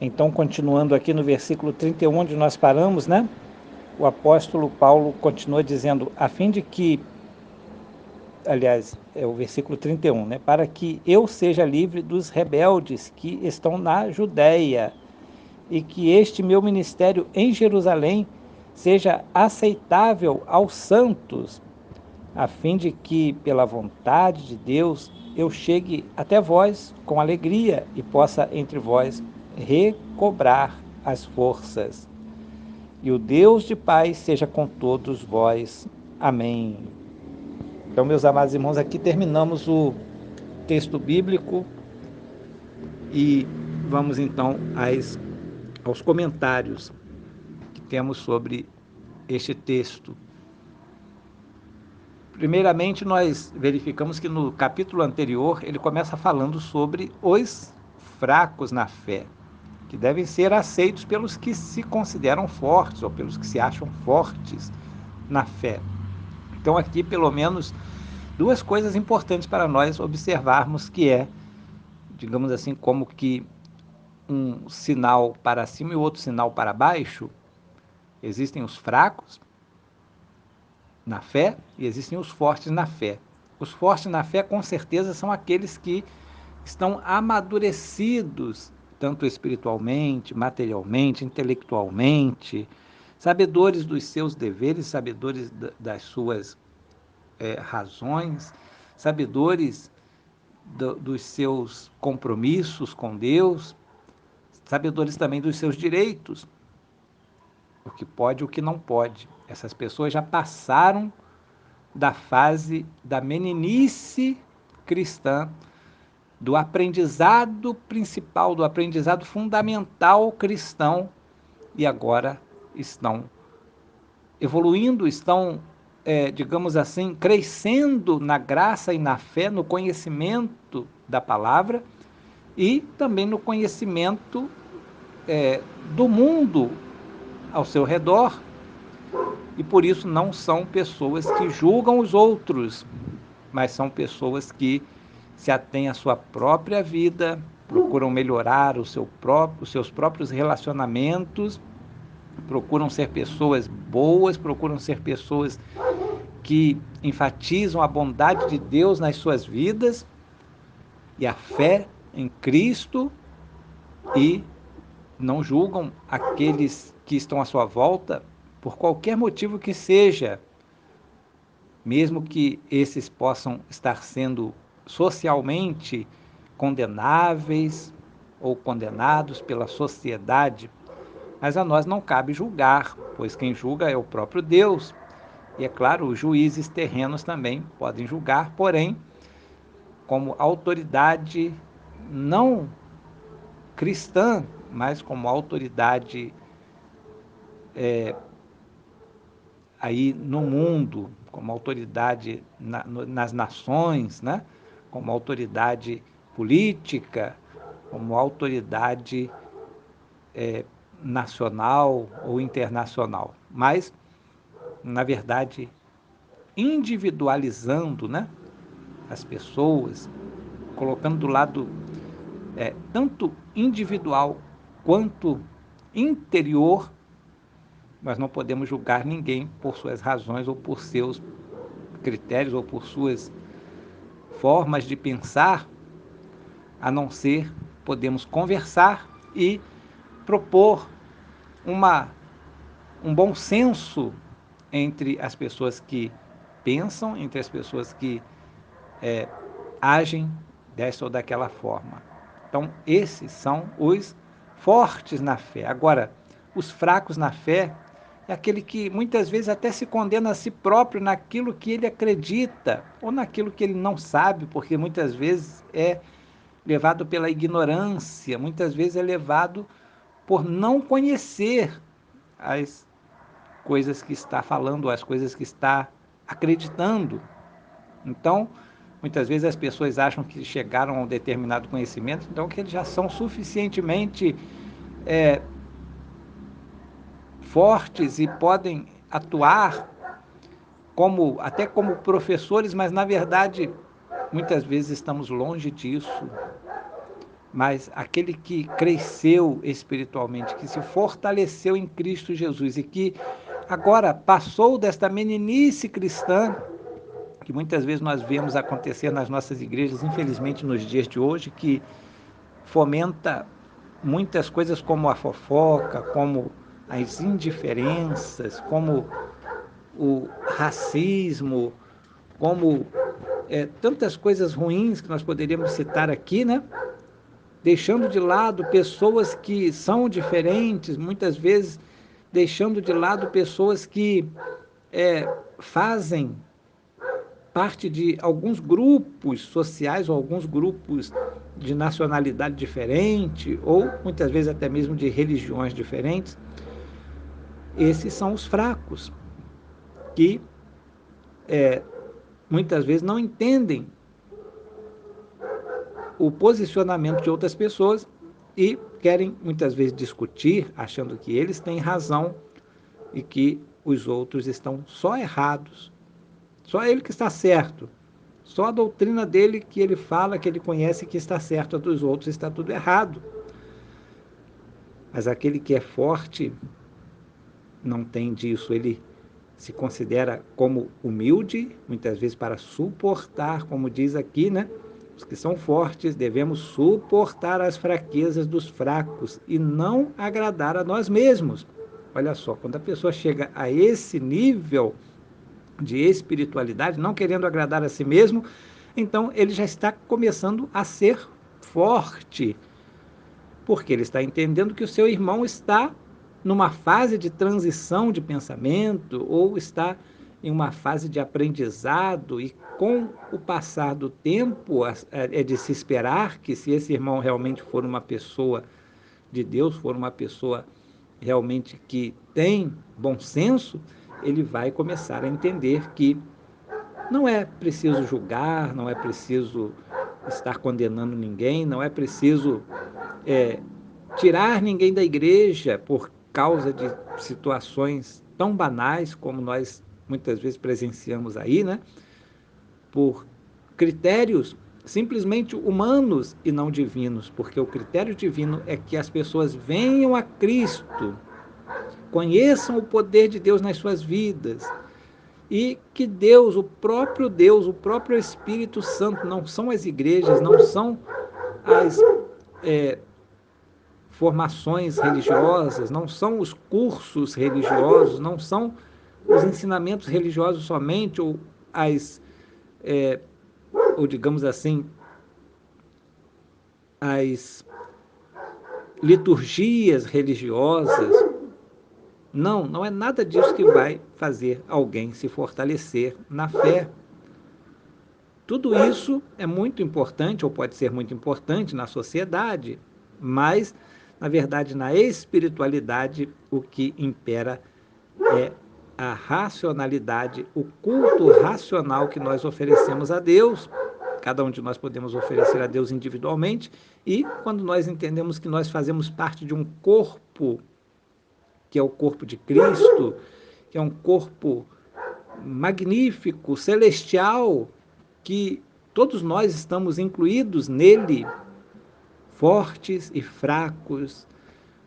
Então, continuando aqui no versículo 31, onde nós paramos, né? O apóstolo Paulo continua dizendo, a fim de que, aliás, é o versículo 31, né? Para que eu seja livre dos rebeldes que estão na Judéia, e que este meu ministério em Jerusalém seja aceitável aos santos, a fim de que, pela vontade de Deus, eu chegue até vós com alegria e possa entre vós recobrar as forças. E o Deus de paz seja com todos vós. Amém. Então, meus amados irmãos, aqui terminamos o texto bíblico e vamos então aos comentários que temos sobre este texto. Primeiramente, nós verificamos que no capítulo anterior ele começa falando sobre os fracos na fé, que devem ser aceitos pelos que se consideram fortes ou pelos que se acham fortes na fé. Então, aqui, pelo menos, duas coisas importantes para nós observarmos, que é, digamos assim, como que um sinal para cima e outro sinal para baixo. Existem os fracos na fé e existem os fortes na fé. Os fortes na fé, com certeza, são aqueles que estão amadurecidos, tanto espiritualmente, materialmente, intelectualmente, sabedores dos seus deveres, sabedores das suas razões, sabedores dos seus compromissos com Deus, sabedores também dos seus direitos, o que pode e o que não pode. Essas pessoas já passaram da fase da meninice cristã, do aprendizado principal, do aprendizado fundamental cristão, e agora estão evoluindo, estão, digamos assim, crescendo na graça e na fé, no conhecimento da palavra e também no conhecimento do mundo ao seu redor, e por isso não são pessoas que julgam os outros, mas são pessoas que se atêm à sua própria vida, procuram melhorar os seus próprios relacionamentos, procuram ser pessoas boas, procuram ser pessoas que enfatizam a bondade de Deus nas suas vidas e a fé em Cristo, e não julgam aqueles que estão à sua volta por qualquer motivo que seja, mesmo que esses possam estar sendo socialmente condenáveis ou condenados pela sociedade. Mas a nós não cabe julgar, pois quem julga é o próprio Deus. E é claro, os juízes terrenos também podem julgar, porém, como autoridade não cristã, mas como autoridade aí no mundo, como autoridade nas nações, né? Como autoridade política, como autoridade nacional ou internacional. Mas, na verdade, individualizando, né, as pessoas, colocando do lado tanto individual quanto interior, nós não podemos julgar ninguém por suas razões ou por seus critérios ou por suas formas de pensar, a não ser podemos conversar e propor um bom senso entre as pessoas que pensam, entre as pessoas que agem desta ou daquela forma. Então, esses são os fortes na fé. Agora, os fracos na fé é aquele que muitas vezes até se condena a si próprio naquilo que ele acredita ou naquilo que ele não sabe, porque muitas vezes é levado pela ignorância, muitas vezes é levado por não conhecer as coisas que está falando, as coisas que está acreditando. Então, muitas vezes as pessoas acham que chegaram a um determinado conhecimento, então que eles já são suficientemente fortes e podem atuar até como professores, mas na verdade muitas vezes estamos longe disso. mas aquele que cresceu espiritualmente, que se fortaleceu em Cristo Jesus e que agora passou desta meninice cristã, que muitas vezes nós vemos acontecer nas nossas igrejas, infelizmente nos dias de hoje, que fomenta muitas coisas como a fofoca, como as indiferenças, como o racismo, como tantas coisas ruins que nós poderíamos citar aqui, né? Deixando de lado pessoas que são diferentes, muitas vezes deixando de lado pessoas que fazem parte de alguns grupos sociais ou alguns grupos de nacionalidade diferente ou muitas vezes até mesmo de religiões diferentes. Esses são os fracos que muitas vezes não entendem o posicionamento de outras pessoas e querem muitas vezes discutir, achando que eles têm razão e que os outros estão só errados. Só ele que está certo. Só a doutrina dele que ele fala, que ele conhece, que está certo, a dos outros está tudo errado. Mas aquele que é forte não tem disso. Ele se considera como humilde, muitas vezes para suportar, como diz aqui, né? Os que são fortes devemos suportar as fraquezas dos fracos e não agradar a nós mesmos. Olha só, quando a pessoa chega a esse nível de espiritualidade, não querendo agradar a si mesmo, então ele já está começando a ser forte, porque ele está entendendo que o seu irmão está numa fase de transição de pensamento ou está em uma fase de aprendizado e com o passar do tempo é de se esperar que se esse irmão realmente for uma pessoa de Deus, for uma pessoa realmente que tem bom senso, ele vai começar a entender que não é preciso julgar, não é preciso estar condenando ninguém, não é preciso tirar ninguém da igreja por causa de situações tão banais como nós muitas vezes presenciamos aí, né? Por critérios simplesmente humanos e não divinos, porque o critério divino é que as pessoas venham a Cristo, conheçam o poder de Deus nas suas vidas e que Deus, o próprio Espírito Santo, não são as igrejas, não são as formações religiosas, não são os cursos religiosos, não são os ensinamentos religiosos somente, ou as, ou digamos assim, as liturgias religiosas. Não, não é nada disso que vai fazer alguém se fortalecer na fé. Tudo isso é muito importante, ou pode ser muito importante na sociedade, mas, na verdade, na espiritualidade, o que impera é a racionalidade, o culto racional que nós oferecemos a Deus. Cada um de nós podemos oferecer a Deus individualmente, e quando nós entendemos que nós fazemos parte de um corpo, que é o corpo de Cristo, que é um corpo magnífico, celestial, que todos nós estamos incluídos nele, fortes e fracos,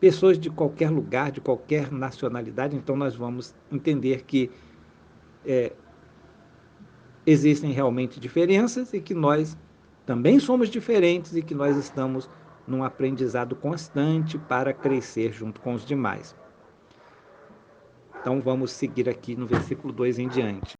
pessoas de qualquer lugar, de qualquer nacionalidade. Então nós vamos entender que existem realmente diferenças e que nós também somos diferentes e que nós estamos num aprendizado constante para crescer junto com os demais. Então vamos seguir aqui no versículo 2 em diante.